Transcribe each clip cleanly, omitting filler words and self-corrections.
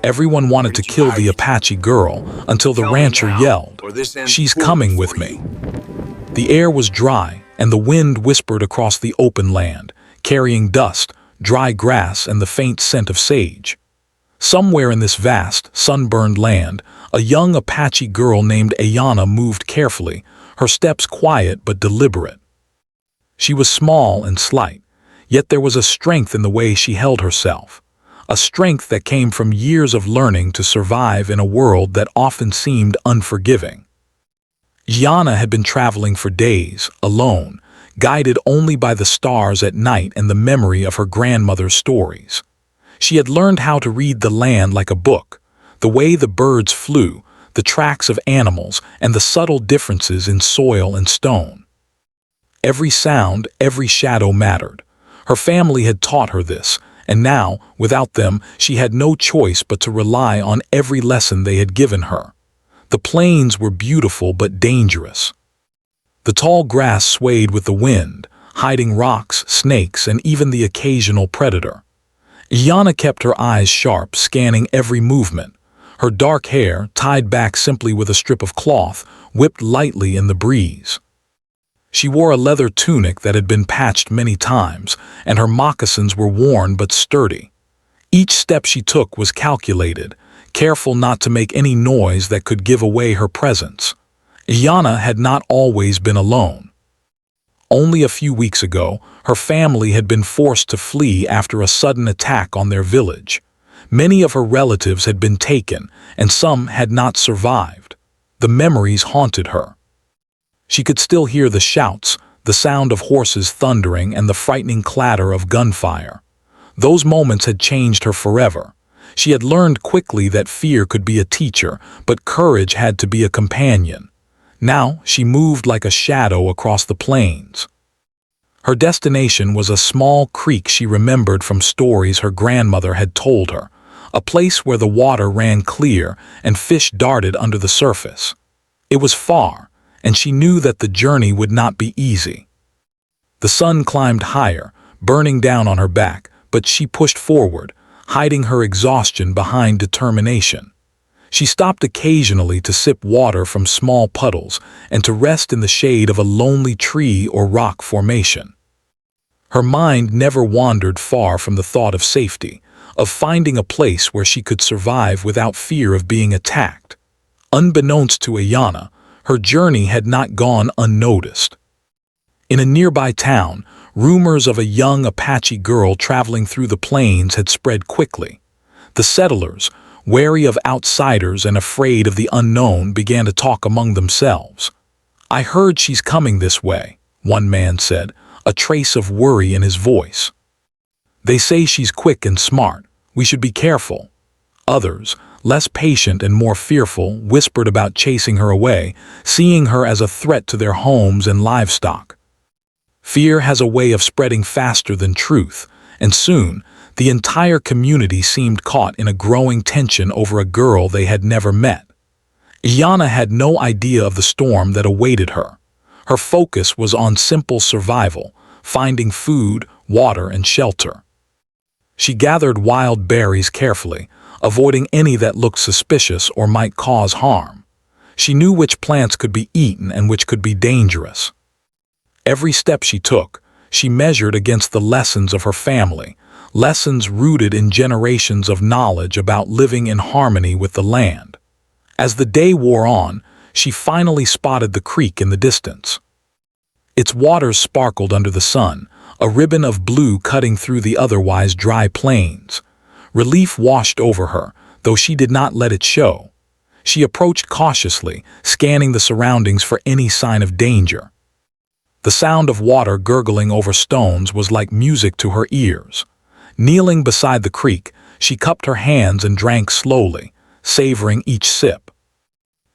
Everyone wanted to kill the Apache girl until the rancher yelled, "She's coming with me." The air was dry, and the wind whispered across the open land, carrying dust, dry grass, and the faint scent of sage. Somewhere in this vast, sunburned land, a young Apache girl named Ayana moved carefully, her steps quiet but deliberate. She was small and slight, yet there was a strength in the way she held herself, a strength that came from years of learning to survive in a world that often seemed unforgiving. Ayana had been traveling for days, alone, guided only by the stars at night and the memory of her grandmother's stories. She had learned how to read the land like a book, the way the birds flew, the tracks of animals, and the subtle differences in soil and stone. Every sound, every shadow mattered. Her family had taught her this, and now, without them, she had no choice but to rely on every lesson they had given her. The plains were beautiful but dangerous. The tall grass swayed with the wind, hiding rocks, snakes, and even the occasional predator. Ayana kept her eyes sharp, scanning every movement. Her dark hair, tied back simply with a strip of cloth, whipped lightly in the breeze. She wore a leather tunic that had been patched many times, and her moccasins were worn but sturdy. Each step she took was calculated, careful not to make any noise that could give away her presence. Ayana had not always been alone. Only a few weeks ago, her family had been forced to flee after a sudden attack on their village. Many of her relatives had been taken, and some had not survived. The memories haunted her. She could still hear the shouts, the sound of horses thundering, and the frightening clatter of gunfire. Those moments had changed her forever. She had learned quickly that fear could be a teacher, but courage had to be a companion. Now she moved like a shadow across the plains. Her destination was a small creek she remembered from stories her grandmother had told her, a place where the water ran clear and fish darted under the surface. It was far, and she knew that the journey would not be easy. The sun climbed higher, burning down on her back, but she pushed forward, hiding her exhaustion behind determination. She stopped occasionally to sip water from small puddles and to rest in the shade of a lonely tree or rock formation. Her mind never wandered far from the thought of safety, of finding a place where she could survive without fear of being attacked. Unbeknownst to Ayana, her journey had not gone unnoticed. In a nearby town, rumors of a young Apache girl traveling through the plains had spread quickly. The settlers, wary of outsiders and afraid of the unknown, began to talk among themselves. "I heard she's coming this way," one man said, a trace of worry in his voice. "They say she's quick and smart. We should be careful." Others, less patient and more fearful, whispered about chasing her away, seeing her as a threat to their homes and livestock. Fear has a way of spreading faster than truth, and soon, the entire community seemed caught in a growing tension over a girl they had never met. Ayana had no idea of the storm that awaited her. Her focus was on simple survival, finding food, water, and shelter. She gathered wild berries carefully, avoiding any that looked suspicious or might cause harm. She knew which plants could be eaten and which could be dangerous. Every step she took, she measured against the lessons of her family, lessons rooted in generations of knowledge about living in harmony with the land. As the day wore on, she finally spotted the creek in the distance. Its waters sparkled under the sun, a ribbon of blue cutting through the otherwise dry plains. Relief washed over her, though she did not let it show. She approached cautiously, scanning the surroundings for any sign of danger. The sound of water gurgling over stones was like music to her ears. Kneeling beside the creek, she cupped her hands and drank slowly, savoring each sip.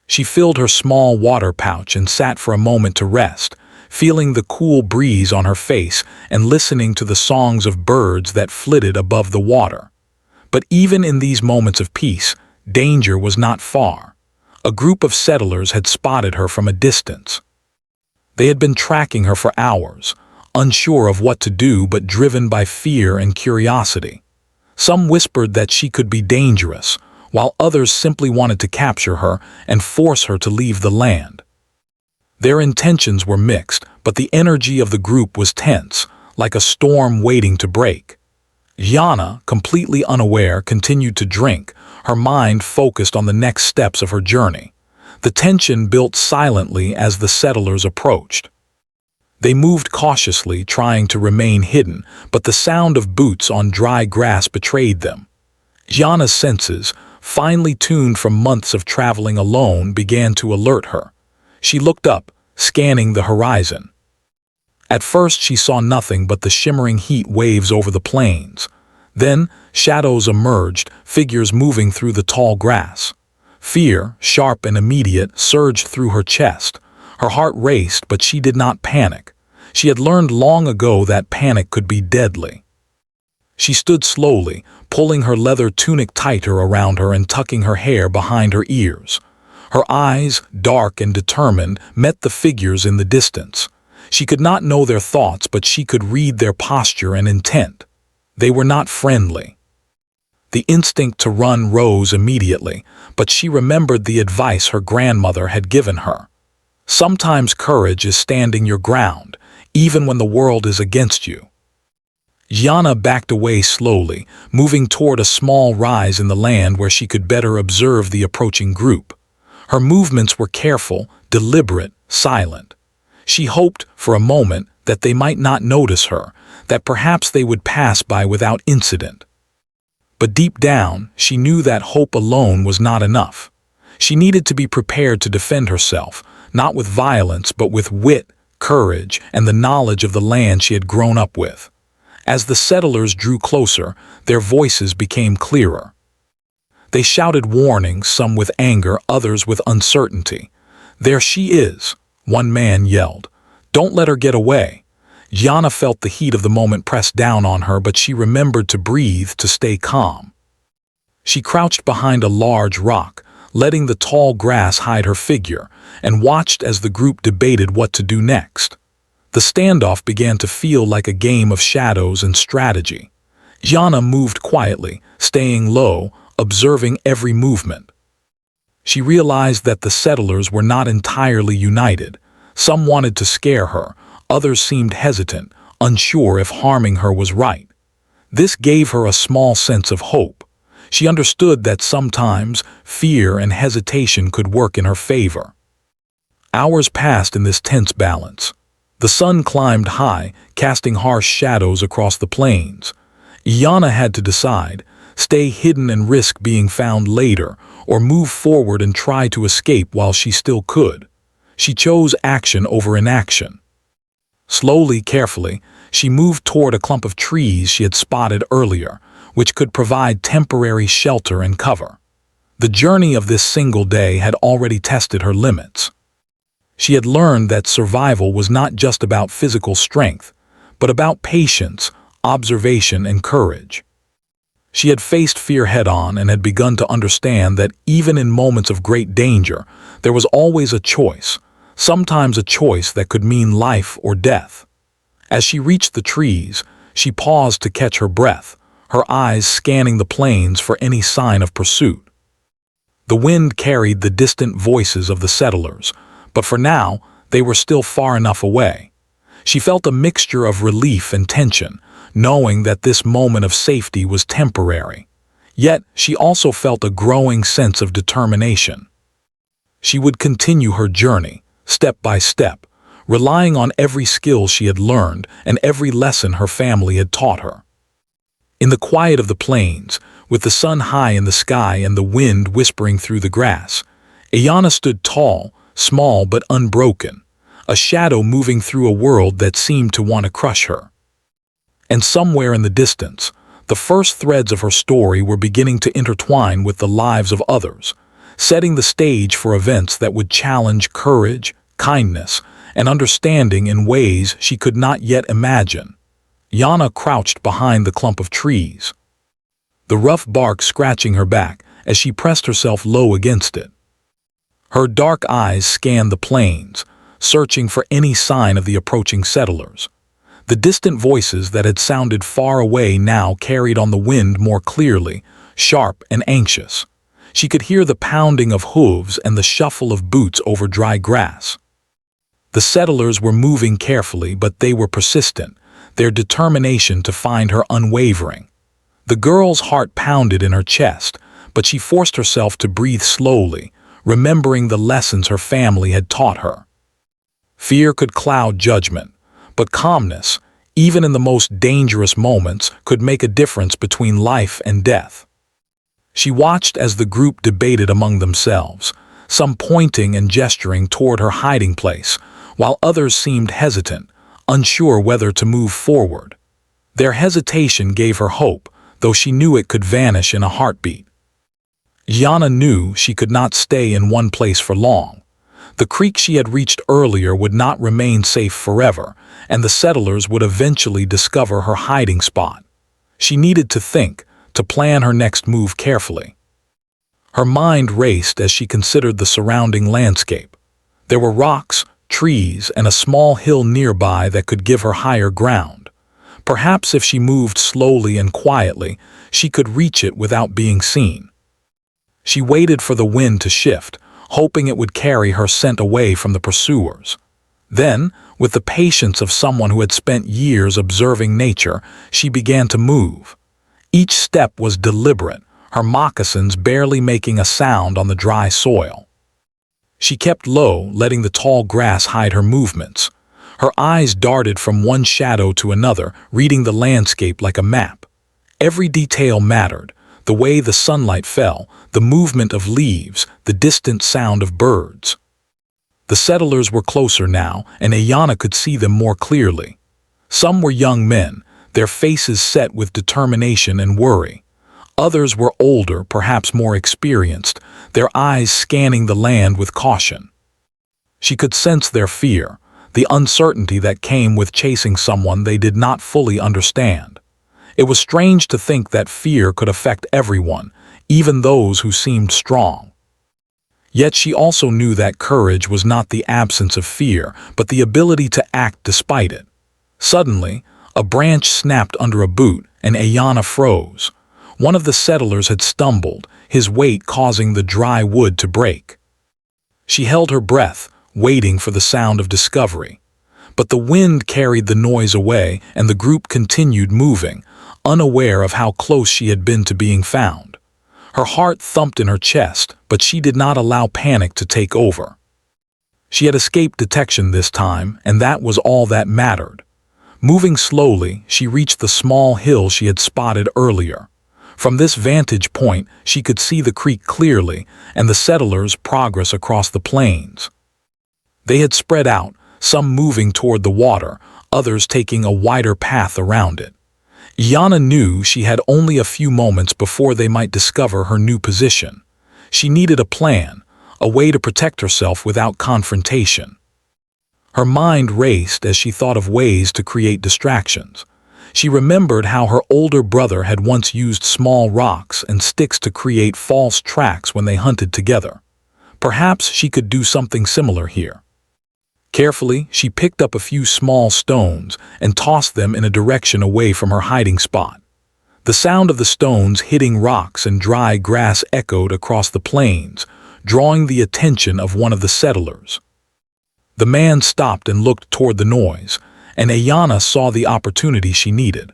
She filled her small water pouch and sat for a moment to rest, feeling the cool breeze on her face and listening to the songs of birds that flitted above the water. But even in these moments of peace, danger was not far. A group of settlers had spotted her from a distance. They had been tracking her for hours, unsure of what to do but driven by fear and curiosity. Some whispered that she could be dangerous, while others simply wanted to capture her and force her to leave the land. Their intentions were mixed, but the energy of the group was tense, like a storm waiting to break. Yana, completely unaware, continued to drink, her mind focused on the next steps of her journey. The tension built silently as the settlers approached. They moved cautiously, trying to remain hidden, but the sound of boots on dry grass betrayed them. Yana's senses, finely tuned from months of traveling alone, began to alert her. She looked up, scanning the horizon. At first she saw nothing but the shimmering heat waves over the plains. Then shadows emerged, figures moving through the tall grass. Fear, sharp and immediate, surged through her chest. Her heart raced, but she did not panic. She had learned long ago that panic could be deadly. She stood slowly, pulling her leather tunic tighter around her and tucking her hair behind her ears. Her eyes, dark and determined, met the figures in the distance. She could not know their thoughts, but she could read their posture and intent. They were not friendly. The instinct to run rose immediately, but she remembered the advice her grandmother had given her. Sometimes courage is standing your ground, even when the world is against you. Yana backed away slowly, moving toward a small rise in the land where she could better observe the approaching group. Her movements were careful, deliberate, silent. She hoped, for a moment, that they might not notice her, that perhaps they would pass by without incident. But deep down, she knew that hope alone was not enough. She needed to be prepared to defend herself, not with violence but with wit, courage, and the knowledge of the land she had grown up with. As the settlers drew closer, their voices became clearer. They shouted warnings, some with anger, others with uncertainty. "There she is," one man yelled. "Don't let her get away." Yana felt the heat of the moment press down on her, but she remembered to breathe, to stay calm. She crouched behind a large rock, letting the tall grass hide her figure, and watched as the group debated what to do next. The standoff began to feel like a game of shadows and strategy. Yana moved quietly, staying low, observing every movement. She realized that the settlers were not entirely united. Some wanted to scare her, others seemed hesitant, unsure if harming her was right. This gave her a small sense of hope. She understood that sometimes fear and hesitation could work in her favor. Hours passed in this tense balance. The sun climbed high, casting harsh shadows across the plains. Yana had to decide: stay hidden and risk being found later, or move forward and try to escape while she still could. She chose action over inaction. Slowly, carefully, she moved toward a clump of trees she had spotted earlier, which could provide temporary shelter and cover. The journey of this single day had already tested her limits. She had learned that survival was not just about physical strength, but about patience, observation, and courage. She had faced fear head-on and had begun to understand that even in moments of great danger, there was always a choice, sometimes a choice that could mean life or death. As she reached the trees, she paused to catch her breath, her eyes scanning the plains for any sign of pursuit. The wind carried the distant voices of the settlers, but for now, they were still far enough away. She felt a mixture of relief and tension, knowing that this moment of safety was temporary. Yet, she also felt a growing sense of determination. She would continue her journey, step by step, relying on every skill she had learned and every lesson her family had taught her. In the quiet of the plains, with the sun high in the sky and the wind whispering through the grass, Ayana stood tall, small but unbroken, a shadow moving through a world that seemed to want to crush her. And somewhere in the distance, the first threads of her story were beginning to intertwine with the lives of others, setting the stage for events that would challenge courage, kindness, and understanding in ways she could not yet imagine. Yana crouched behind the clump of trees, the rough bark scratching her back as she pressed herself low against it. Her dark eyes scanned the plains, searching for any sign of the approaching settlers. The distant voices that had sounded far away now carried on the wind more clearly, sharp and anxious. She could hear the pounding of hooves and the shuffle of boots over dry grass. The settlers were moving carefully, but they were persistent, their determination to find her unwavering. The girl's heart pounded in her chest, but she forced herself to breathe slowly, remembering the lessons her family had taught her. Fear could cloud judgment, but calmness, even in the most dangerous moments, could make a difference between life and death. She watched as the group debated among themselves, some pointing and gesturing toward her hiding place, while others seemed hesitant, unsure whether to move forward. Their hesitation gave her hope, though she knew it could vanish in a heartbeat. Yana knew she could not stay in one place for long. The creek she had reached earlier would not remain safe forever, and the settlers would eventually discover her hiding spot. She needed to think, to plan her next move carefully. Her mind raced as she considered the surrounding landscape. There were rocks, trees, and a small hill nearby that could give her higher ground. Perhaps if she moved slowly and quietly, she could reach it without being seen. She waited for the wind to shift, hoping it would carry her scent away from the pursuers. Then, with the patience of someone who had spent years observing nature, she began to move. Each step was deliberate, her moccasins barely making a sound on the dry soil. She kept low, letting the tall grass hide her movements. Her eyes darted from one shadow to another, reading the landscape like a map. Every detail mattered: the way the sunlight fell, the movement of leaves, the distant sound of birds. The settlers were closer now, and Ayana could see them more clearly. Some were young men, their faces set with determination and worry. Others were older, perhaps more experienced, their eyes scanning the land with caution. She could sense their fear, the uncertainty that came with chasing someone they did not fully understand. It was strange to think that fear could affect everyone, even those who seemed strong. Yet she also knew that courage was not the absence of fear, but the ability to act despite it. Suddenly, a branch snapped under a boot, and Ayana froze. One of the settlers had stumbled, his weight causing the dry wood to break. She held her breath, waiting for the sound of discovery. But the wind carried the noise away, and the group continued moving, unaware of how close she had been to being found. Her heart thumped in her chest, but she did not allow panic to take over. She had escaped detection this time, and that was all that mattered. Moving slowly, she reached the small hill she had spotted earlier. From this vantage point, she could see the creek clearly and the settlers' progress across the plains. They had spread out, some moving toward the water, others taking a wider path around it. Yana knew she had only a few moments before they might discover her new position. She needed a plan, a way to protect herself without confrontation. Her mind raced as she thought of ways to create distractions. She remembered how her older brother had once used small rocks and sticks to create false tracks when they hunted together. Perhaps she could do something similar here. Carefully, she picked up a few small stones and tossed them in a direction away from her hiding spot. The sound of the stones hitting rocks and dry grass echoed across the plains, drawing the attention of one of the settlers. The man stopped and looked toward the noise, and Ayana saw the opportunity she needed.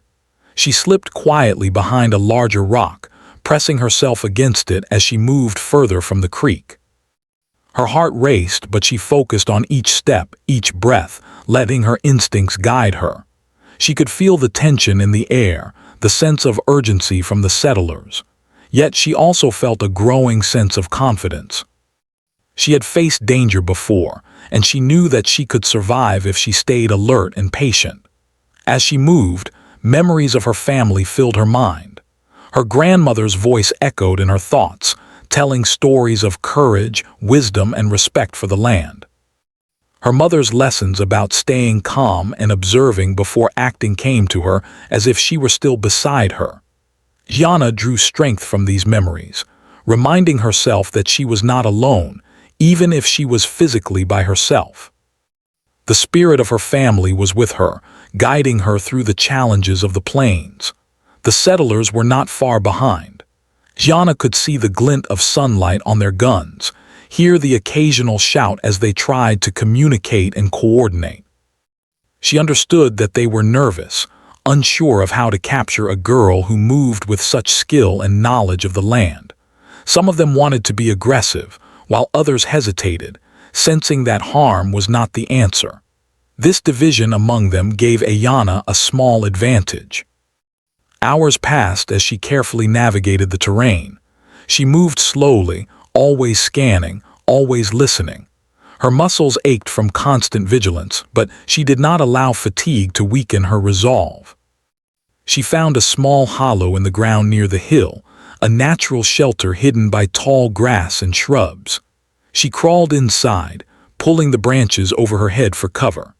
She slipped quietly behind a larger rock, pressing herself against it as she moved further from the creek. Her heart raced, but she focused on each step, each breath, letting her instincts guide her. She could feel the tension in the air, the sense of urgency from the settlers. Yet she also felt a growing sense of confidence. She had faced danger before, and she knew that she could survive if she stayed alert and patient. As she moved, memories of her family filled her mind. Her grandmother's voice echoed in her thoughts, telling stories of courage, wisdom, and respect for the land. Her mother's lessons about staying calm and observing before acting came to her as if she were still beside her. Yana drew strength from these memories, reminding herself that she was not alone, even if she was physically by herself. The spirit of her family was with her, guiding her through the challenges of the plains. The settlers were not far behind. Gianna could see the glint of sunlight on their guns, hear the occasional shout as they tried to communicate and coordinate. She understood that they were nervous, unsure of how to capture a girl who moved with such skill and knowledge of the land. Some of them wanted to be aggressive, while others hesitated, sensing that harm was not the answer. This division among them gave Ayanna a small advantage. Hours passed as she carefully navigated the terrain. She moved slowly, always scanning, always listening. Her muscles ached from constant vigilance, but she did not allow fatigue to weaken her resolve. She found a small hollow in the ground near the hill, a natural shelter hidden by tall grass and shrubs. She crawled inside, pulling the branches over her head for cover.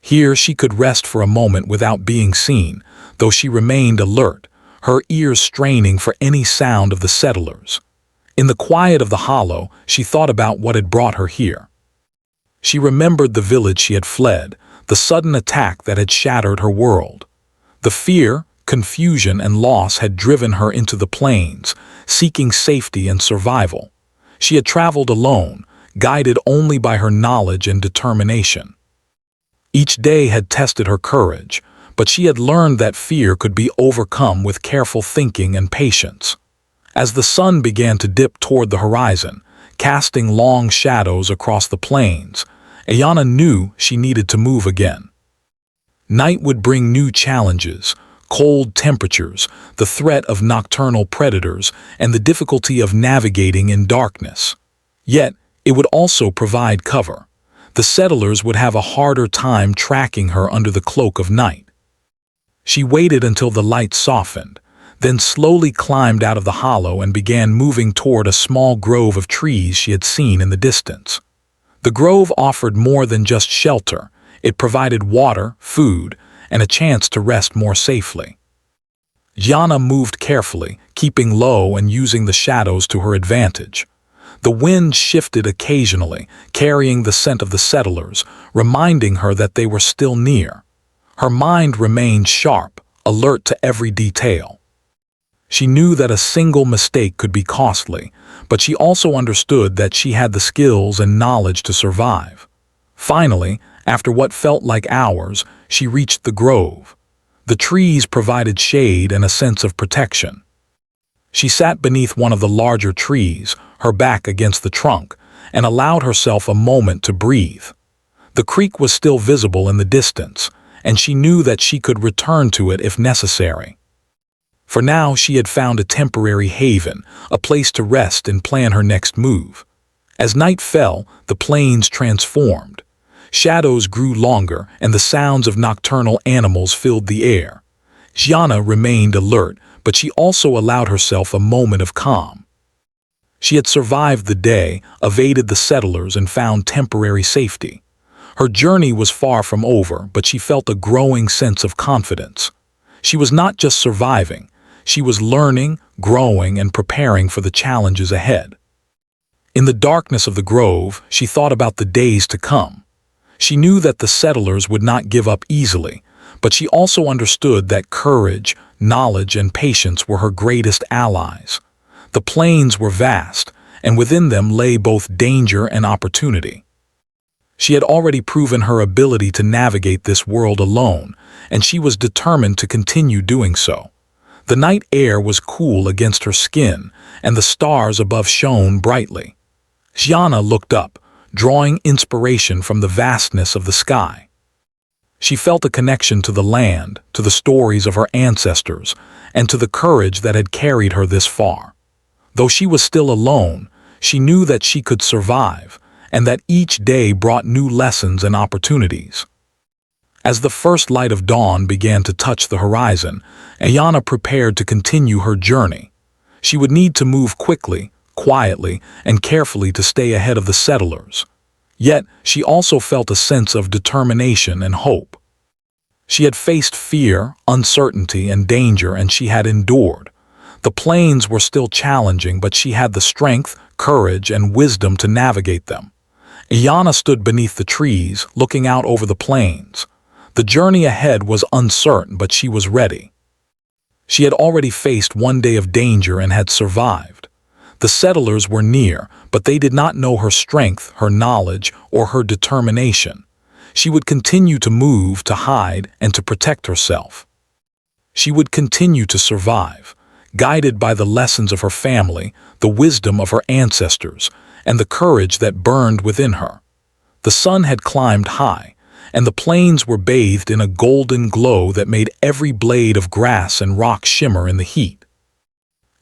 Here she could rest for a moment without being seen, though she remained alert, her ears straining for any sound of the settlers. In the quiet of the hollow, she thought about what had brought her here. She remembered the village she had fled, the sudden attack that had shattered her world. The fear, confusion, and loss had driven her into the plains, seeking safety and survival. She had traveled alone, guided only by her knowledge and determination. Each day had tested her courage, but she had learned that fear could be overcome with careful thinking and patience. As the sun began to dip toward the horizon, casting long shadows across the plains, Ayanna knew she needed to move again. Night would bring new challenges, cold temperatures, the threat of nocturnal predators, and the difficulty of navigating in darkness. Yet, it would also provide cover. The settlers would have a harder time tracking her under the cloak of night. She waited until the light softened, then slowly climbed out of the hollow and began moving toward a small grove of trees she had seen in the distance. The grove offered more than just shelter. It provided water, food, and a chance to rest more safely. Gianna moved carefully, keeping low and using the shadows to her advantage. The wind shifted occasionally, carrying the scent of the settlers, reminding her that they were still near. Her mind remained sharp, alert to every detail. She knew that a single mistake could be costly, but she also understood that she had the skills and knowledge to survive. Finally, after what felt like hours, she reached the grove. The trees provided shade and a sense of protection. She sat beneath one of the larger trees, her back against the trunk, and allowed herself a moment to breathe. The creek was still visible in the distance, and she knew that she could return to it if necessary. For now, she had found a temporary haven, a place to rest and plan her next move. As night fell, the plains transformed. Shadows grew longer, and the sounds of nocturnal animals filled the air. Gianna remained alert, but she also allowed herself a moment of calm. She had survived the day, evaded the settlers, and found temporary safety. Her journey was far from over, but she felt a growing sense of confidence. She was not just surviving, she was learning, growing, and preparing for the challenges ahead. In the darkness of the grove, she thought about the days to come. She knew that the settlers would not give up easily, but she also understood that courage, knowledge, and patience were her greatest allies. The plains were vast, and within them lay both danger and opportunity. She had already proven her ability to navigate this world alone, and she was determined to continue doing so. The night air was cool against her skin, and the stars above shone brightly. Gianna looked up, drawing inspiration from the vastness of the sky. She felt a connection to the land, to the stories of her ancestors, and to the courage that had carried her this far. Though she was still alone, she knew that she could survive, and that each day brought new lessons and opportunities. As the first light of dawn began to touch the horizon, Ayanna prepared to continue her journey. She would need to move quickly, quietly, and carefully to stay ahead of the settlers. Yet, she also felt a sense of determination and hope. She had faced fear, uncertainty, and danger, and she had endured. The plains were still challenging, but she had the strength, courage, and wisdom to navigate them. Ayanna stood beneath the trees, looking out over the plains. The journey ahead was uncertain, but she was ready. She had already faced one day of danger and had survived. The settlers were near, but they did not know her strength, her knowledge, or her determination. She would continue to move, to hide, and to protect herself. She would continue to survive, guided by the lessons of her family, the wisdom of her ancestors, and the courage that burned within her. The sun had climbed high, and the plains were bathed in a golden glow that made every blade of grass and rock shimmer in the heat.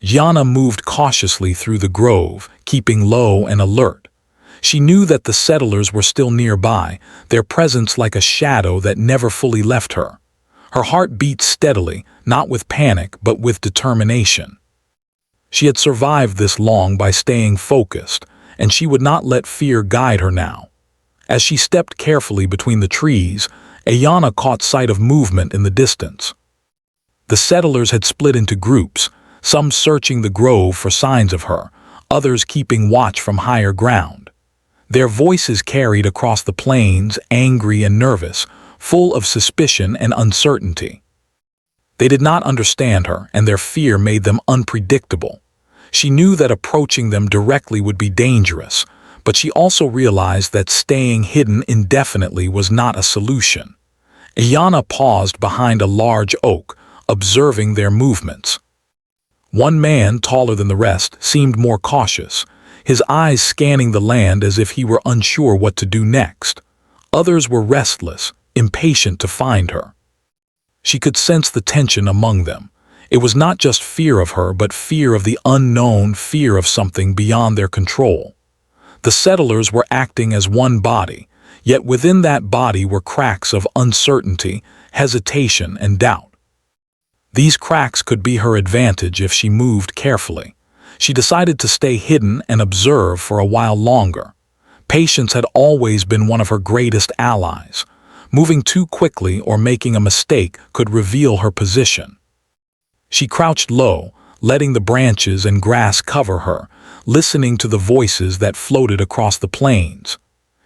Yana moved cautiously through the grove, keeping low and alert. She knew that the settlers were still nearby, their presence like a shadow that never fully left her. Her heart beat steadily, not with panic but with determination. She had survived this long by staying focused, and she would not let fear guide her now. As she stepped carefully between the trees, Ayana caught sight of movement in the distance. The settlers had split into groups, some searching the grove for signs of her, others keeping watch from higher ground. Their voices carried across the plains, angry and nervous, full of suspicion and uncertainty. They did not understand her, and their fear made them unpredictable. She knew that approaching them directly would be dangerous, but she also realized that staying hidden indefinitely was not a solution. Ayana paused behind a large oak, observing their movements. One man, taller than the rest, seemed more cautious, his eyes scanning the land as if he were unsure what to do next. Others were restless, impatient to find her. She could sense the tension among them. It was not just fear of her, but fear of the unknown, fear of something beyond their control. The settlers were acting as one body, yet within that body were cracks of uncertainty, hesitation, and doubt. These cracks could be her advantage if she moved carefully. She decided to stay hidden and observe for a while longer. Patience had always been one of her greatest allies. Moving too quickly or making a mistake could reveal her position. She crouched low, letting the branches and grass cover her, listening to the voices that floated across the plains.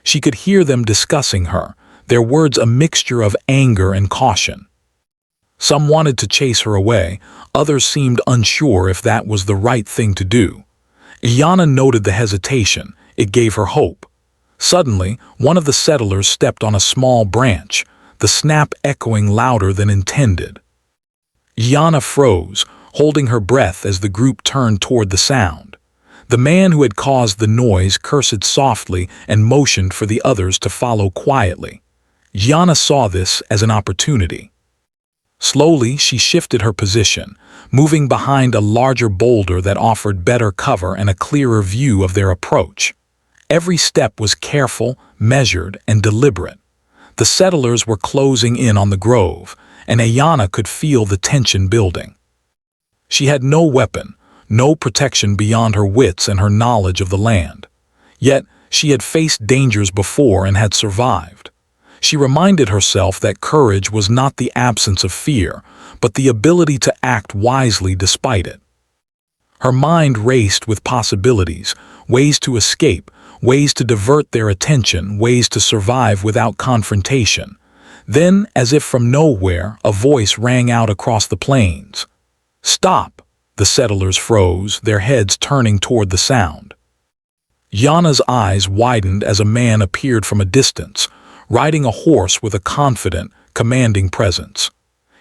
She could hear them discussing her, their words a mixture of anger and caution. Some wanted to chase her away, others seemed unsure if that was the right thing to do. Ayana noted the hesitation. It gave her hope. Suddenly, one of the settlers stepped on a small branch, the snap echoing louder than intended. Ayana froze, holding her breath as the group turned toward the sound. The man who had caused the noise cursed softly and motioned for the others to follow quietly. Ayana saw this as an opportunity. Slowly, she shifted her position, moving behind a larger boulder that offered better cover and a clearer view of their approach. Every step was careful, measured, and deliberate. The settlers were closing in on the grove, and Ayana could feel the tension building. She had no weapon, no protection beyond her wits and her knowledge of the land. Yet, she had faced dangers before and had survived. She reminded herself that courage was not the absence of fear, but the ability to act wisely despite it. Her mind raced with possibilities, ways to escape, ways to divert their attention, ways to survive without confrontation. Then, as if from nowhere, a voice rang out across the plains. "Stop!" The settlers froze, their heads turning toward the sound. Yana's eyes widened as a man appeared from a distance, riding a horse with a confident, commanding presence.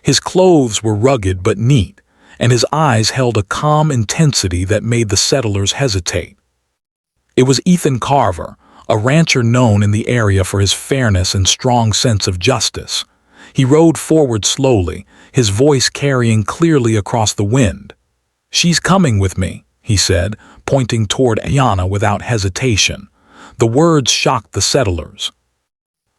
His clothes were rugged but neat, and his eyes held a calm intensity that made the settlers hesitate. It was Ethan Carver, a rancher known in the area for his fairness and strong sense of justice. He rode forward slowly, his voice carrying clearly across the wind. "She's coming with me," he said, pointing toward Ayana without hesitation. The words shocked the settlers.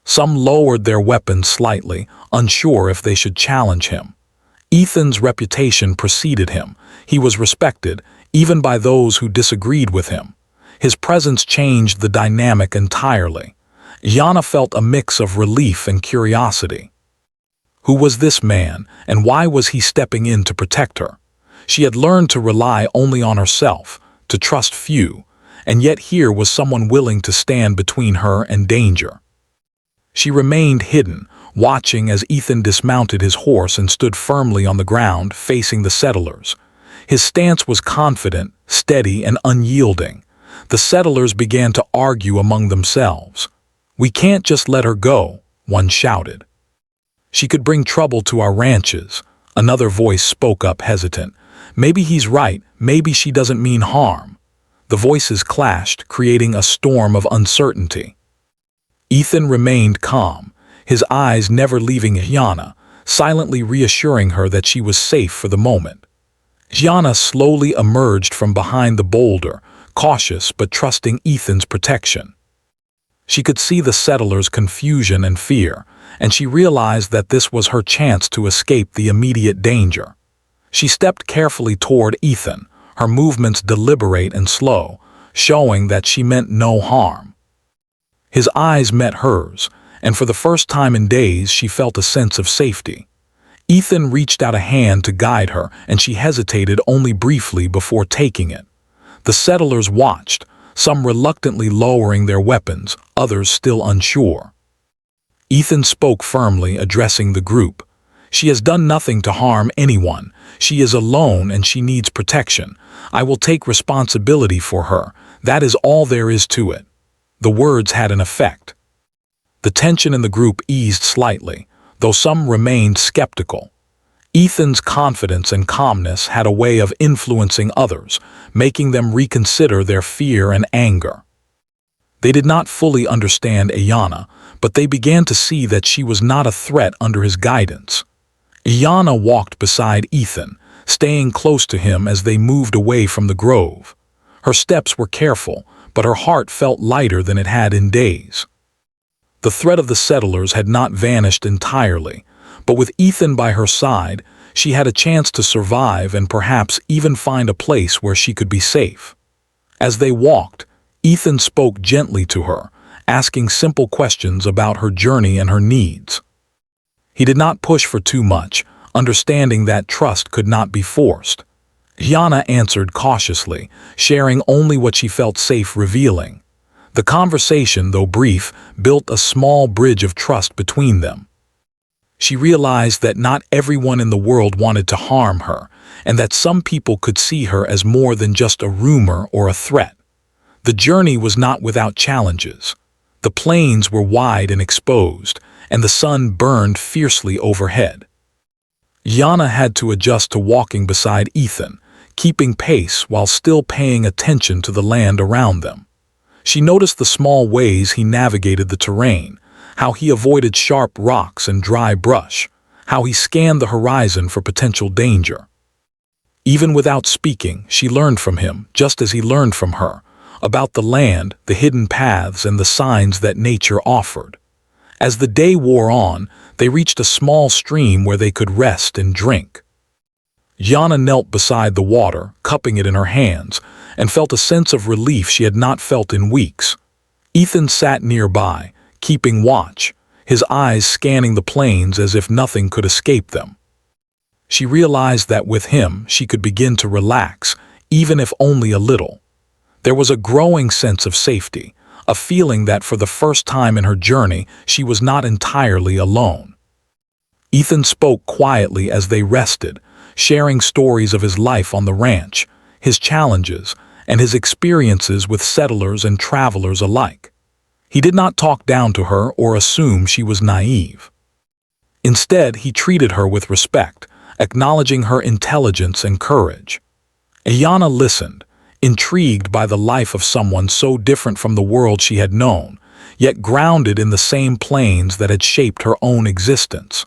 Some lowered their weapons slightly, unsure if they should challenge him. Ethan's reputation preceded him. He was respected, even by those who disagreed with him. His presence changed the dynamic entirely. Yana felt a mix of relief and curiosity. Who was this man, and why was he stepping in to protect her? She had learned to rely only on herself, to trust few, and yet here was someone willing to stand between her and danger. She remained hidden, watching as Ethan dismounted his horse and stood firmly on the ground, facing the settlers. His stance was confident, steady, and unyielding. The settlers began to argue among themselves. "We can't just let her go," one shouted. "She could bring trouble to our ranches," another voice spoke up, hesitant. "Maybe he's right, maybe she doesn't mean harm." The voices clashed, creating a storm of uncertainty. Ethan remained calm, his eyes never leaving Yana, silently reassuring her that she was safe for the moment. Yana slowly emerged from behind the boulder, cautious but trusting Ethan's protection. She could see the settlers' confusion and fear, and she realized that this was her chance to escape the immediate danger. She stepped carefully toward Ethan, her movements deliberate and slow, showing that she meant no harm. His eyes met hers, and for the first time in days she felt a sense of safety. Ethan reached out a hand to guide her, and she hesitated only briefly before taking it. The settlers watched, some reluctantly lowering their weapons, others still unsure. Ethan spoke firmly, addressing the group. "She has done nothing to harm anyone. She is alone and she needs protection. I will take responsibility for her. That is all there is to it." The words had an effect. The tension in the group eased slightly, though some remained skeptical. Ethan's confidence and calmness had a way of influencing others, making them reconsider their fear and anger. They did not fully understand Ayanna, but they began to see that she was not a threat under his guidance. Ayanna walked beside Ethan, staying close to him as they moved away from the grove. Her steps were careful, but her heart felt lighter than it had in days. The threat of the settlers had not vanished entirely, but with Ethan by her side, she had a chance to survive and perhaps even find a place where she could be safe. As they walked, Ethan spoke gently to her, asking simple questions about her journey and her needs. He did not push for too much, understanding that trust could not be forced. Yana answered cautiously, sharing only what she felt safe revealing. The conversation, though brief, built a small bridge of trust between them. She realized that not everyone in the world wanted to harm her, and that some people could see her as more than just a rumor or a threat. The journey was not without challenges. The plains were wide and exposed, and the sun burned fiercely overhead. Yana had to adjust to walking beside Ethan, keeping pace while still paying attention to the land around them. She noticed the small ways he navigated the terrain, how he avoided sharp rocks and dry brush, how he scanned the horizon for potential danger. Even without speaking, she learned from him, just as he learned from her, about the land, the hidden paths, and the signs that nature offered. As the day wore on, they reached a small stream where they could rest and drink. Yana knelt beside the water, cupping it in her hands, and felt a sense of relief she had not felt in weeks. Ethan sat nearby, keeping watch, his eyes scanning the plains as if nothing could escape them. She realized that with him she could begin to relax, even if only a little. There was a growing sense of safety, a feeling that for the first time in her journey she was not entirely alone. Ethan spoke quietly as they rested, sharing stories of his life on the ranch, his challenges, and his experiences with settlers and travelers alike. He did not talk down to her or assume she was naive. Instead, he treated her with respect, acknowledging her intelligence and courage. Ayanna listened, intrigued by the life of someone so different from the world she had known, yet grounded in the same plains that had shaped her own existence.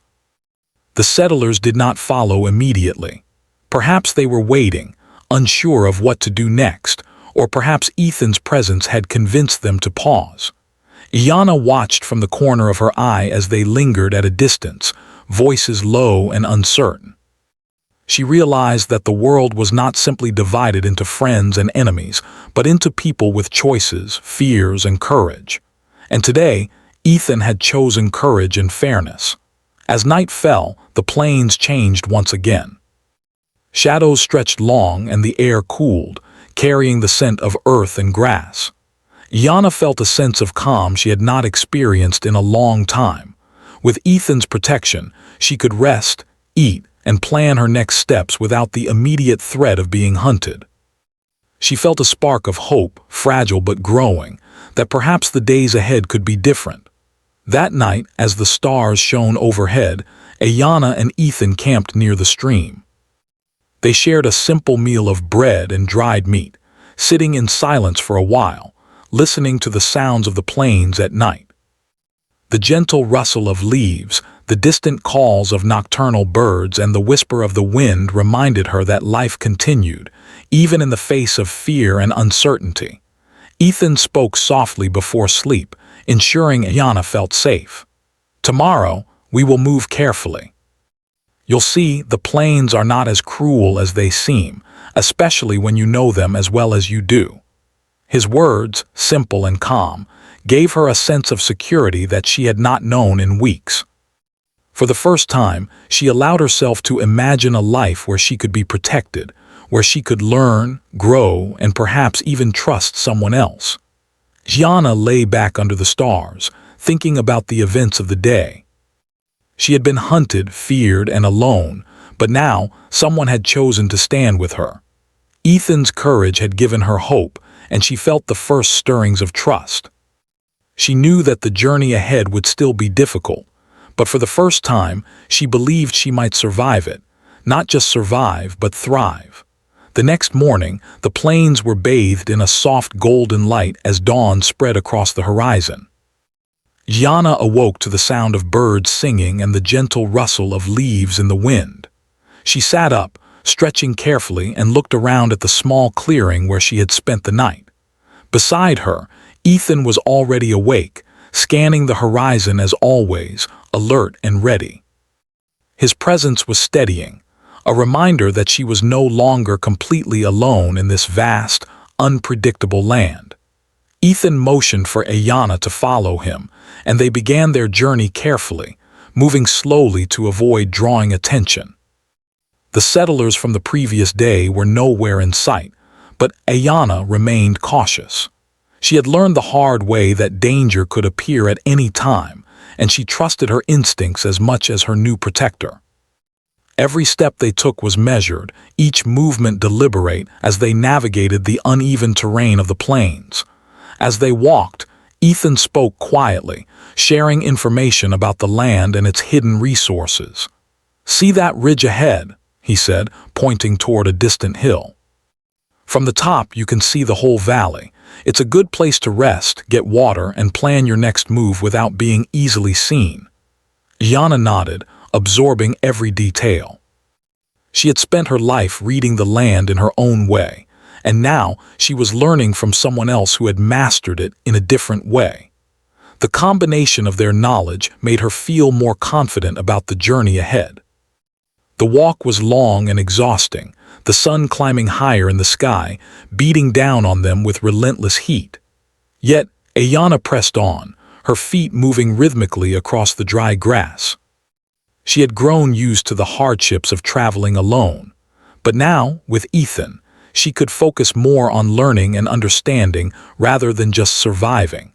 The settlers did not follow immediately. Perhaps they were waiting, unsure of what to do next, or perhaps Ethan's presence had convinced them to pause. Ayanna watched from the corner of her eye as they lingered at a distance, voices low and uncertain. She realized that the world was not simply divided into friends and enemies, but into people with choices, fears, and courage. And today, Ethan had chosen courage and fairness. As night fell, the plains changed once again. Shadows stretched long and the air cooled, carrying the scent of earth and grass. Yana felt a sense of calm she had not experienced in a long time. With Ethan's protection, she could rest, eat, and plan her next steps without the immediate threat of being hunted. She felt a spark of hope, fragile but growing, that perhaps the days ahead could be different. That night, as the stars shone overhead, Ayanna and Ethan camped near the stream. They shared a simple meal of bread and dried meat, sitting in silence for a while, listening to the sounds of the plains at night. The gentle rustle of leaves, the distant calls of nocturnal birds, and the whisper of the wind reminded her that life continued, even in the face of fear and uncertainty. Ethan spoke softly before sleep, ensuring Ayanna felt safe. "Tomorrow, we will move carefully. You'll see, the plains are not as cruel as they seem, especially when you know them as well as you do." His words, simple and calm, gave her a sense of security that she had not known in weeks. For the first time, she allowed herself to imagine a life where she could be protected, where she could learn, grow, and perhaps even trust someone else. Ayanna lay back under the stars, thinking about the events of the day. She had been hunted, feared, and alone, but now someone had chosen to stand with her. Ethan's courage had given her hope, and she felt the first stirrings of trust. She knew that the journey ahead would still be difficult, but for the first time, she believed she might survive it. Not just survive, but thrive. The next morning, the plains were bathed in a soft golden light as dawn spread across the horizon. Ayanna awoke to the sound of birds singing and the gentle rustle of leaves in the wind. She sat up, stretching carefully, and looked around at the small clearing where she had spent the night. Beside her, Ethan was already awake, scanning the horizon as always, alert and ready. His presence was steadying, a reminder that she was no longer completely alone in this vast, unpredictable land. Ethan motioned for Ayanna to follow him, and they began their journey carefully, moving slowly to avoid drawing attention. The settlers from the previous day were nowhere in sight, but Ayanna remained cautious. She had learned the hard way that danger could appear at any time, and she trusted her instincts as much as her new protector. Every step they took was measured, each movement deliberate as they navigated the uneven terrain of the plains. As they walked, Ethan spoke quietly, sharing information about the land and its hidden resources. "See that ridge ahead," he said, pointing toward a distant hill. "From the top you can see the whole valley. It's a good place to rest, get water, and plan your next move without being easily seen." Ayanna nodded, absorbing every detail. She had spent her life reading the land in her own way, and now she was learning from someone else who had mastered it in a different way. The combination of their knowledge made her feel more confident about the journey ahead. The walk was long and exhausting, the sun climbing higher in the sky, beating down on them with relentless heat. Yet, Ayanna pressed on, her feet moving rhythmically across the dry grass. She had grown used to the hardships of traveling alone, but now, with Ethan, she could focus more on learning and understanding rather than just surviving.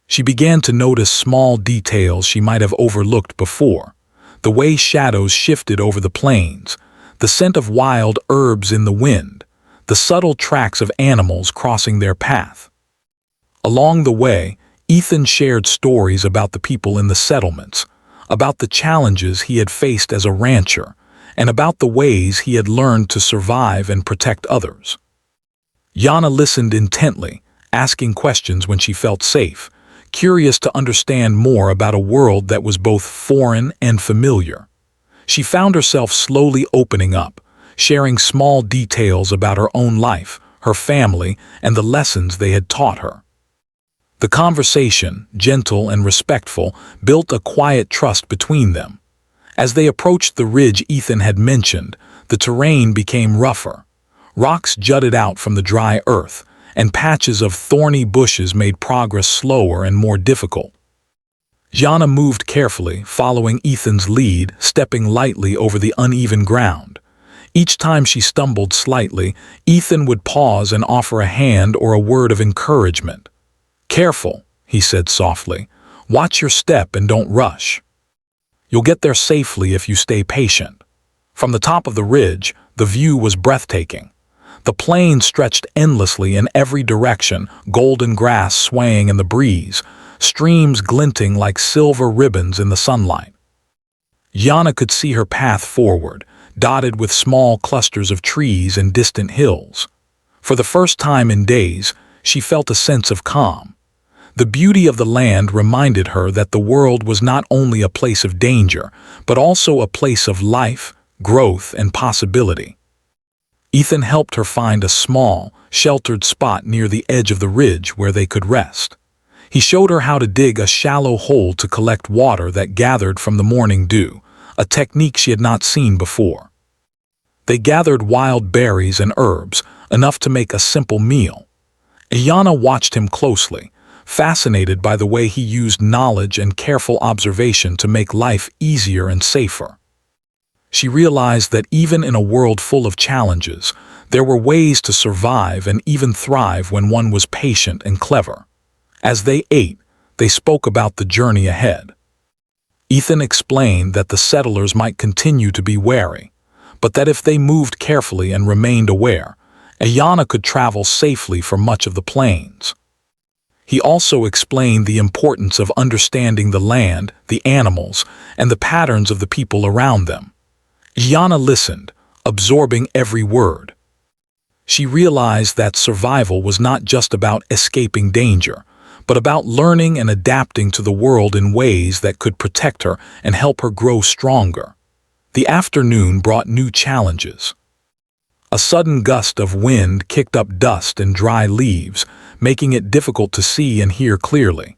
She began to notice small details she might have overlooked before, the way shadows shifted over the plains, the scent of wild herbs in the wind, the subtle tracks of animals crossing their path. Along the way, Ethan shared stories about the people in the settlements, about the challenges he had faced as a rancher, and about the ways he had learned to survive and protect others. Ayanna listened intently, asking questions when she felt safe, curious to understand more about a world that was both foreign and familiar. She found herself slowly opening up, sharing small details about her own life, her family, and the lessons they had taught her. The conversation, gentle and respectful, built a quiet trust between them. As they approached the ridge Ethan had mentioned, the terrain became rougher. Rocks jutted out from the dry earth, and patches of thorny bushes made progress slower and more difficult. Ayanna moved carefully, following Ethan's lead, stepping lightly over the uneven ground. Each time she stumbled slightly, Ethan would pause and offer a hand or a word of encouragement. "Careful," he said softly. "Watch your step and don't rush." You'll get there safely if you stay patient." From the top of the ridge, the view was breathtaking. The plain stretched endlessly in every direction, golden grass swaying in the breeze, streams glinting like silver ribbons in the sunlight. Yana could see her path forward, dotted with small clusters of trees and distant hills. For the first time in days, she felt a sense of calm. The beauty of the land reminded her that the world was not only a place of danger, but also a place of life, growth, and possibility. Ethan helped her find a small, sheltered spot near the edge of the ridge where they could rest. He showed her how to dig a shallow hole to collect water that gathered from the morning dew, a technique she had not seen before. They gathered wild berries and herbs, enough to make a simple meal. Yana watched him closely, fascinated by the way he used knowledge and careful observation to make life easier and safer. She realized that even in a world full of challenges, there were ways to survive and even thrive when one was patient and clever. As they ate, they spoke about the journey ahead. Ethan explained that the settlers might continue to be wary, but that if they moved carefully and remained aware, Yana could travel safely for much of the plains. He also explained the importance of understanding the land, the animals, and the patterns of the people around them. Yana listened, absorbing every word. She realized that survival was not just about escaping danger, but about learning and adapting to the world in ways that could protect her and help her grow stronger. The afternoon brought new challenges. A sudden gust of wind kicked up dust and dry leaves, making it difficult to see and hear clearly.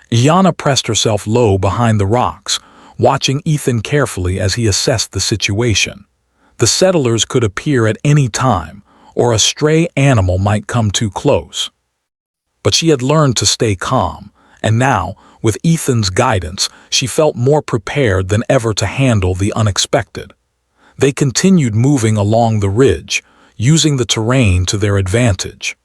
Yana pressed herself low behind the rocks, watching Ethan carefully as he assessed the situation. The settlers could appear at any time, or a stray animal might come too close. But she had learned to stay calm, and now, with Ethan's guidance, she felt more prepared than ever to handle the unexpected. They continued moving along the ridge, using the terrain to their advantage.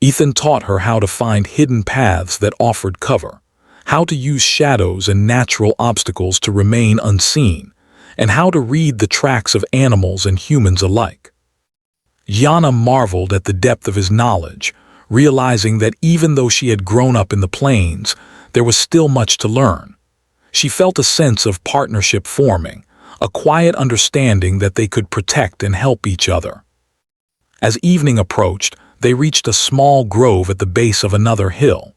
Ethan taught her how to find hidden paths that offered cover, how to use shadows and natural obstacles to remain unseen, and how to read the tracks of animals and humans alike. Yana marveled at the depth of his knowledge, realizing that even though she had grown up in the plains, there was still much to learn. She felt a sense of partnership forming, a quiet understanding that they could protect and help each other. As evening approached, they reached a small grove at the base of another hill.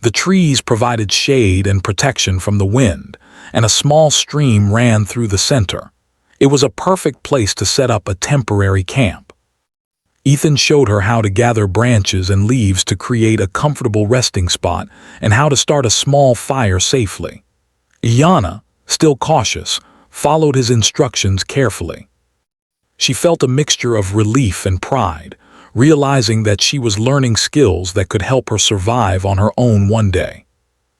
The trees provided shade and protection from the wind, and a small stream ran through the center. It was a perfect place to set up a temporary camp. Ethan showed her how to gather branches and leaves to create a comfortable resting spot and how to start a small fire safely. Yana, still cautious, followed his instructions carefully. She felt a mixture of relief and pride, realizing that she was learning skills that could help her survive on her own one day.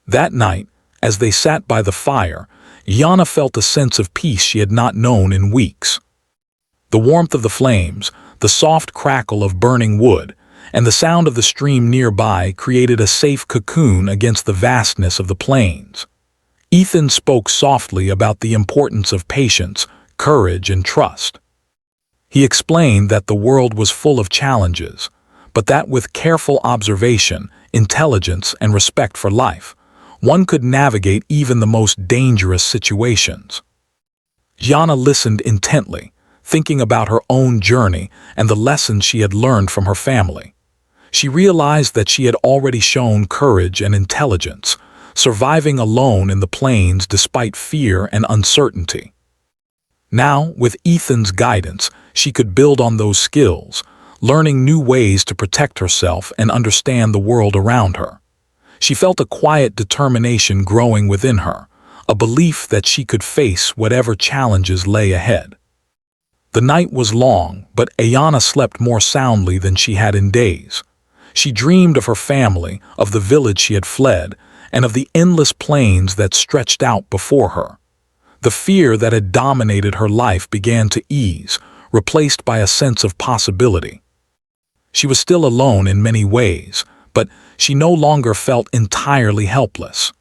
That night, as they sat by the fire, Yana felt a sense of peace she had not known in weeks. The warmth of the flames, the soft crackle of burning wood, and the sound of the stream nearby created a safe cocoon against the vastness of the plains. Ethan spoke softly about the importance of patience, courage, and trust. He explained that the world was full of challenges, but that with careful observation, intelligence, and respect for life, one could navigate even the most dangerous situations. Yana listened intently, thinking about her own journey and the lessons she had learned from her family. She realized that she had already shown courage and intelligence, surviving alone in the plains despite fear and uncertainty. Now, with Ethan's guidance, she could build on those skills, learning new ways to protect herself and understand the world around her. She felt a quiet determination growing within her, a belief that she could face whatever challenges lay ahead. The night was long, but Yana slept more soundly than she had in days. She dreamed of her family, of the village she had fled, and of the endless plains that stretched out before her. The fear that had dominated her life began to ease, replaced by a sense of possibility. She was still alone in many ways, but she no longer felt entirely helpless.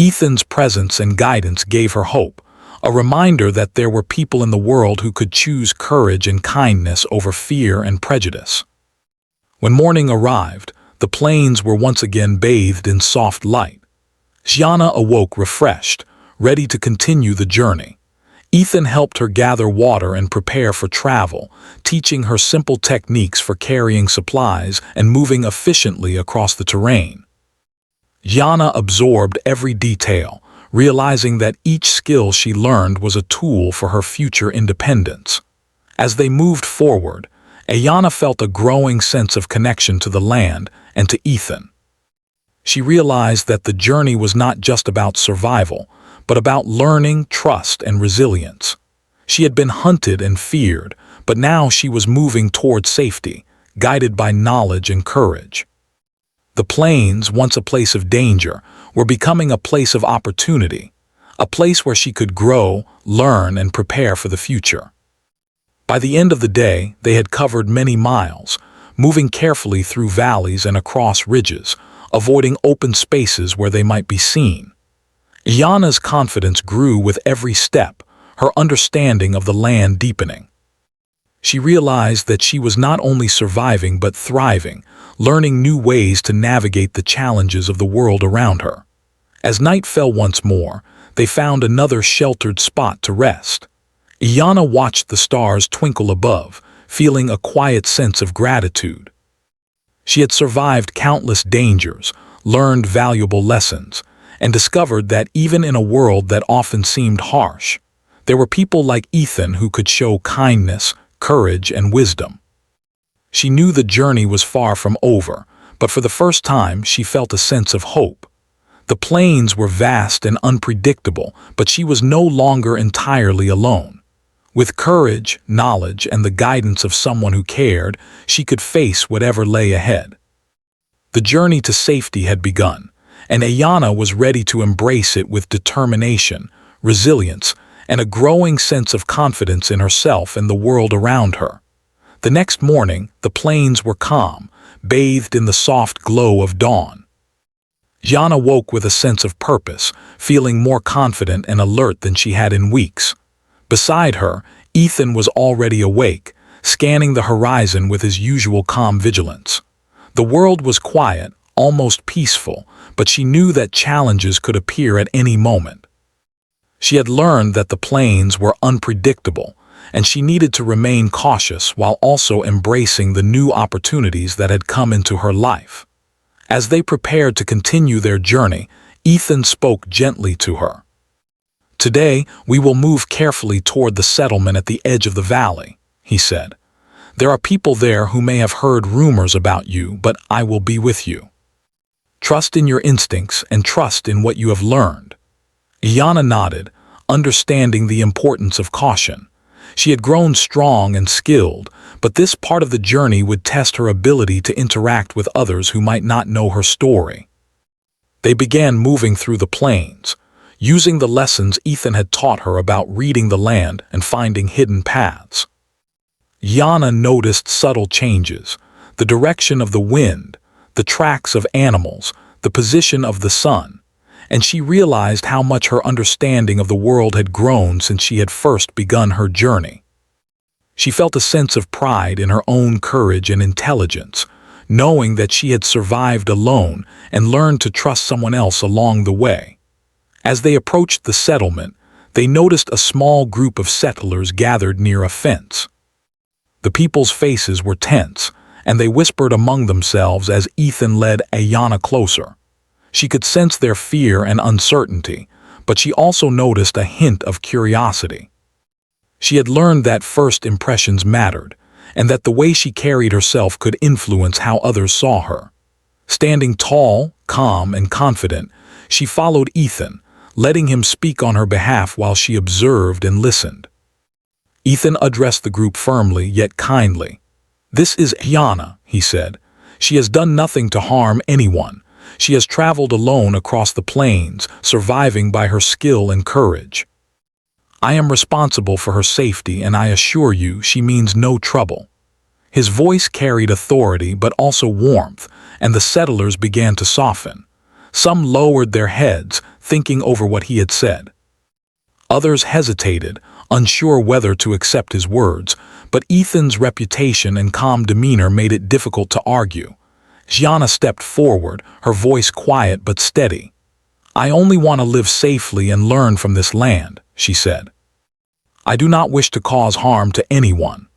Ethan's presence and guidance gave her hope, a reminder that there were people in the world who could choose courage and kindness over fear and prejudice. When morning arrived, the plains were once again bathed in soft light. Gianna awoke refreshed, ready to continue the journey. Ethan helped her gather water and prepare for travel, teaching her simple techniques for carrying supplies and moving efficiently across the terrain. Gianna absorbed every detail, realizing that each skill she learned was a tool for her future independence. As they moved forward, Gianna felt a growing sense of connection to the land and to Ethan. She realized that the journey was not just about survival, but about learning, trust, and resilience. She had been hunted and feared, but now she was moving toward safety, guided by knowledge and courage. The plains, once a place of danger, were becoming a place of opportunity, a place where she could grow, learn, and prepare for the future. By the end of the day, they had covered many miles, moving carefully through valleys and across ridges, avoiding open spaces where they might be seen. Gianna's confidence grew with every step, her understanding of the land deepening. She realized that she was not only surviving but thriving, learning new ways to navigate the challenges of the world around her. As night fell once more, they found another sheltered spot to rest. Gianna watched the stars twinkle above, feeling a quiet sense of gratitude. She had survived countless dangers, learned valuable lessons, and discovered that even in a world that often seemed harsh, there were people like Ethan who could show kindness, courage, and wisdom. She knew the journey was far from over, but for the first time she felt a sense of hope. The plains were vast and unpredictable, but she was no longer entirely alone. With courage, knowledge, and the guidance of someone who cared, she could face whatever lay ahead. The journey to safety had begun, and Gianna was ready to embrace it with determination, resilience, and a growing sense of confidence in herself and the world around her. The next morning, the plains were calm, bathed in the soft glow of dawn. Gianna woke with a sense of purpose, feeling more confident and alert than she had in weeks. Beside her, Ethan was already awake, scanning the horizon with his usual calm vigilance. The world was quiet, almost peaceful, but she knew that challenges could appear at any moment. She had learned that the plains were unpredictable, and she needed to remain cautious while also embracing the new opportunities that had come into her life. As they prepared to continue their journey, Ethan spoke gently to her. "Today, we will move carefully toward the settlement at the edge of the valley," he said. "There are people there who may have heard rumors about you, but I will be with you. Trust in your instincts and trust in what you have learned." Gianna nodded, understanding the importance of caution. She had grown strong and skilled, but this part of the journey would test her ability to interact with others who might not know her story. They began moving through the plains, using the lessons Ethan had taught her about reading the land and finding hidden paths. Gianna noticed subtle changes, the direction of the wind, the tracks of animals, the position of the sun, and she realized how much her understanding of the world had grown since she had first begun her journey. She felt a sense of pride in her own courage and intelligence, knowing that she had survived alone and learned to trust someone else along the way. As they approached the settlement, they noticed a small group of settlers gathered near a fence. The people's faces were tense, and they whispered among themselves as Ethan led Gianna closer. She could sense their fear and uncertainty, but she also noticed a hint of curiosity. She had learned that first impressions mattered, and that the way she carried herself could influence how others saw her. Standing tall, calm, and confident, she followed Ethan, letting him speak on her behalf while she observed and listened. Ethan addressed the group firmly yet kindly. "This is Gianna," he said. "She has done nothing to harm anyone. She has traveled alone across the plains, surviving by her skill and courage. I am responsible for her safety, and I assure you she means no trouble." His voice carried authority but also warmth, and the settlers began to soften. Some lowered their heads, thinking over what he had said. Others hesitated, unsure whether to accept his words, but Ethan's reputation and calm demeanor made it difficult to argue. Gianna stepped forward, her voice quiet but steady. "I only want to live safely and learn from this land," she said. "I do not wish to cause harm to anyone."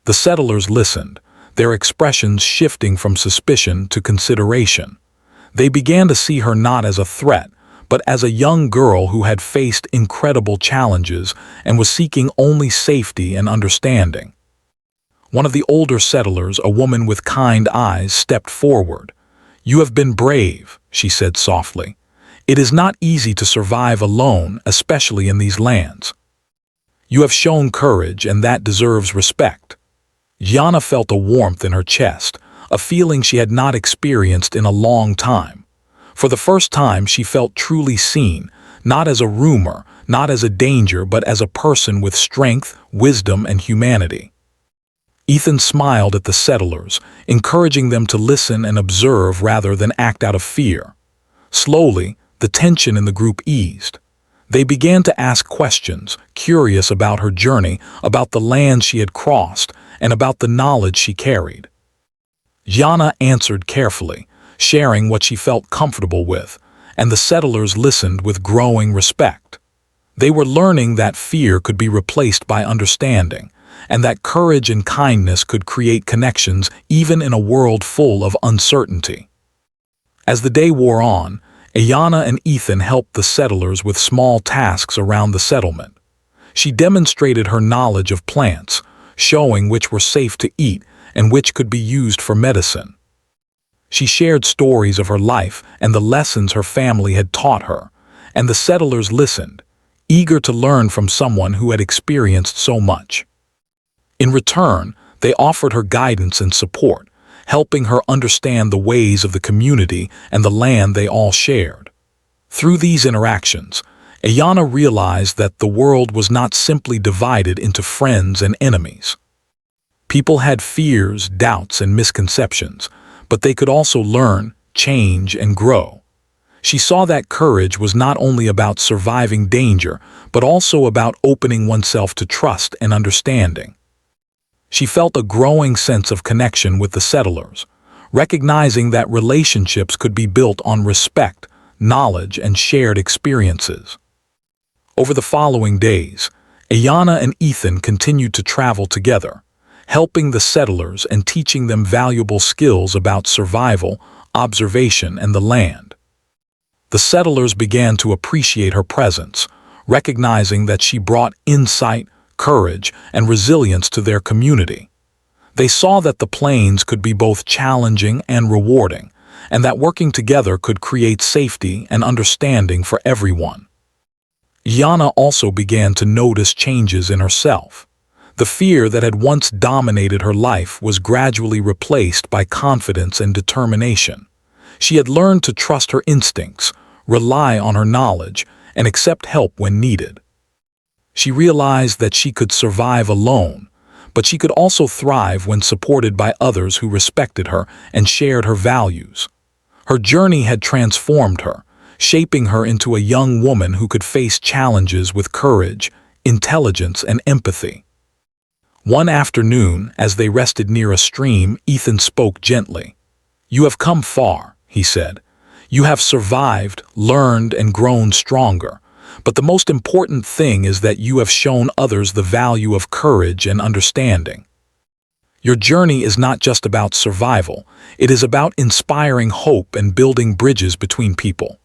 The settlers listened, their expressions shifting from suspicion to consideration. They began to see her not as a threat, but as a young girl who had faced incredible challenges and was seeking only safety and understanding. One of the older settlers, a woman with kind eyes, stepped forward. "You have been brave," she said softly. "It is not easy to survive alone, especially in these lands. You have shown courage, and that deserves respect." Gianna felt a warmth in her chest, a feeling she had not experienced in a long time. For the first time, she felt truly seen, not as a rumor, not as a danger, but as a person with strength, wisdom, and humanity. Ethan smiled at the settlers, encouraging them to listen and observe rather than act out of fear. Slowly, the tension in the group eased. They began to ask questions, curious about her journey, about the land she had crossed, and about the knowledge she carried. Gianna answered carefully, sharing what she felt comfortable with, and the settlers listened with growing respect. They were learning that fear could be replaced by understanding, and that courage and kindness could create connections even in a world full of uncertainty. As the day wore on, Ayanna and Ethan helped the settlers with small tasks around the settlement. She demonstrated her knowledge of plants, showing which were safe to eat and which could be used for medicine. She shared stories of her life and the lessons her family had taught her, and the settlers listened, eager to learn from someone who had experienced so much. In return, they offered her guidance and support, helping her understand the ways of the community and the land they all shared. Through these interactions, Ayanna realized that the world was not simply divided into friends and enemies. People had fears, doubts, and misconceptions, but they could also learn, change, and grow. She saw that courage was not only about surviving danger, but also about opening oneself to trust and understanding. She felt a growing sense of connection with the settlers, recognizing that relationships could be built on respect, knowledge, and shared experiences. Over the following days, Ayanna and Ethan continued to travel together, helping the settlers and teaching them valuable skills about survival, observation, and the land. The settlers began to appreciate her presence, recognizing that she brought insight, courage, and resilience to their community. They saw that the plains could be both challenging and rewarding, and that working together could create safety and understanding for everyone. Gianna also began to notice changes in herself. The fear that had once dominated her life was gradually replaced by confidence and determination. She had learned to trust her instincts, rely on her knowledge, and accept help when needed. She realized that she could survive alone, but she could also thrive when supported by others who respected her and shared her values. Her journey had transformed her, shaping her into a young woman who could face challenges with courage, intelligence, and empathy. One afternoon, as they rested near a stream, Ethan spoke gently. "You have come far," he said. "You have survived, learned, and grown stronger. But the most important thing is that you have shown others the value of courage and understanding. Your journey is not just about survival, it is about inspiring hope and building bridges between people."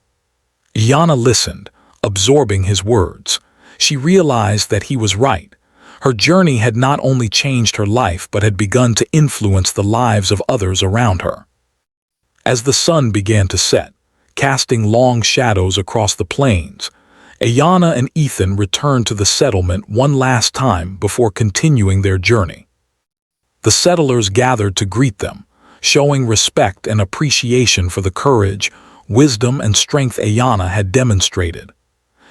Ayanna listened, absorbing his words. She realized that he was right. Her journey had not only changed her life but had begun to influence the lives of others around her. As the sun began to set, casting long shadows across the plains, Ayanna and Ethan returned to the settlement one last time before continuing their journey. The settlers gathered to greet them, showing respect and appreciation for the courage, wisdom, and strength Ayanna had demonstrated.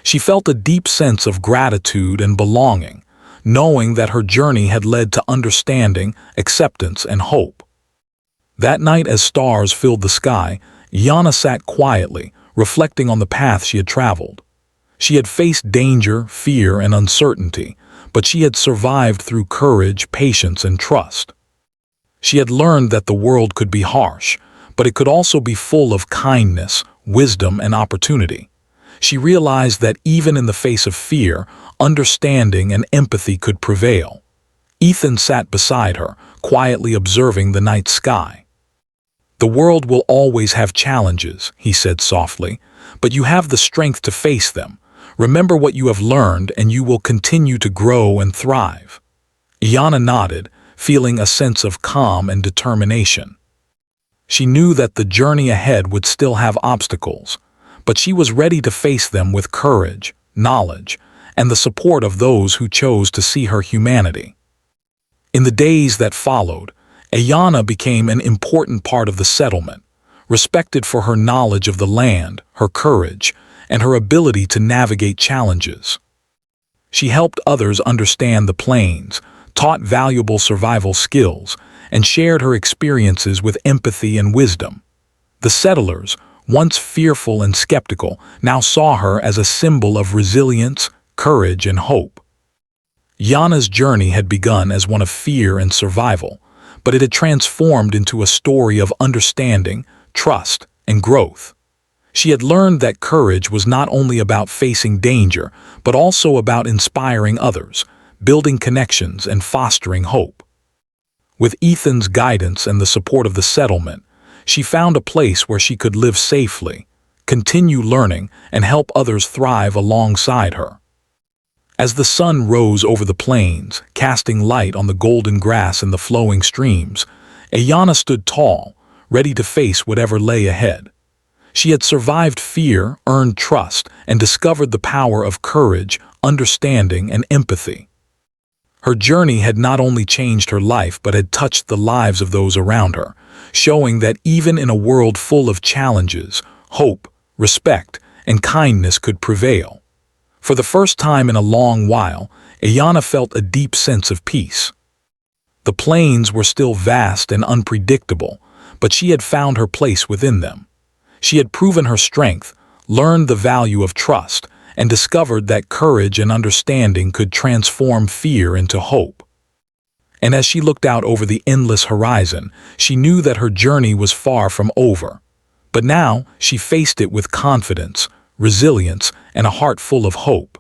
She felt a deep sense of gratitude and belonging, knowing that her journey had led to understanding, acceptance, and hope. That night, as stars filled the sky, Ayanna sat quietly, reflecting on the path she had traveled. She had faced danger, fear, and uncertainty, but she had survived through courage, patience, and trust. She had learned that the world could be harsh, but it could also be full of kindness, wisdom, and opportunity. She realized that even in the face of fear, understanding and empathy could prevail. Ethan sat beside her, quietly observing the night sky. "The world will always have challenges," he said softly, "but you have the strength to face them. Remember what you have learned and you will continue to grow and thrive." Iana nodded, feeling a sense of calm and determination. She knew that the journey ahead would still have obstacles, but she was ready to face them with courage, knowledge, and the support of those who chose to see her humanity. In the days that followed, Ayana became an important part of the settlement, respected for her knowledge of the land, her courage, and her ability to navigate challenges. She helped others understand the plains, taught valuable survival skills, and shared her experiences with empathy and wisdom. The settlers, once fearful and skeptical, now saw her as a symbol of resilience, courage, and hope. Yana's journey had begun as one of fear and survival, but it had transformed into a story of understanding, trust, and growth. She had learned that courage was not only about facing danger, but also about inspiring others, building connections, and fostering hope. With Ethan's guidance and the support of the settlement, she found a place where she could live safely, continue learning, and help others thrive alongside her. As the sun rose over the plains, casting light on the golden grass and the flowing streams, Ayana stood tall, ready to face whatever lay ahead. She had survived fear, earned trust, and discovered the power of courage, understanding, and empathy. Her journey had not only changed her life but had touched the lives of those around her, showing that even in a world full of challenges, hope, respect, and kindness could prevail. For the first time in a long while, Ayana felt a deep sense of peace. The plains were still vast and unpredictable, but she had found her place within them. She had proven her strength, learned the value of trust, and discovered that courage and understanding could transform fear into hope. And as she looked out over the endless horizon, she knew that her journey was far from over. But now she faced it with confidence, resilience, and a heart full of hope.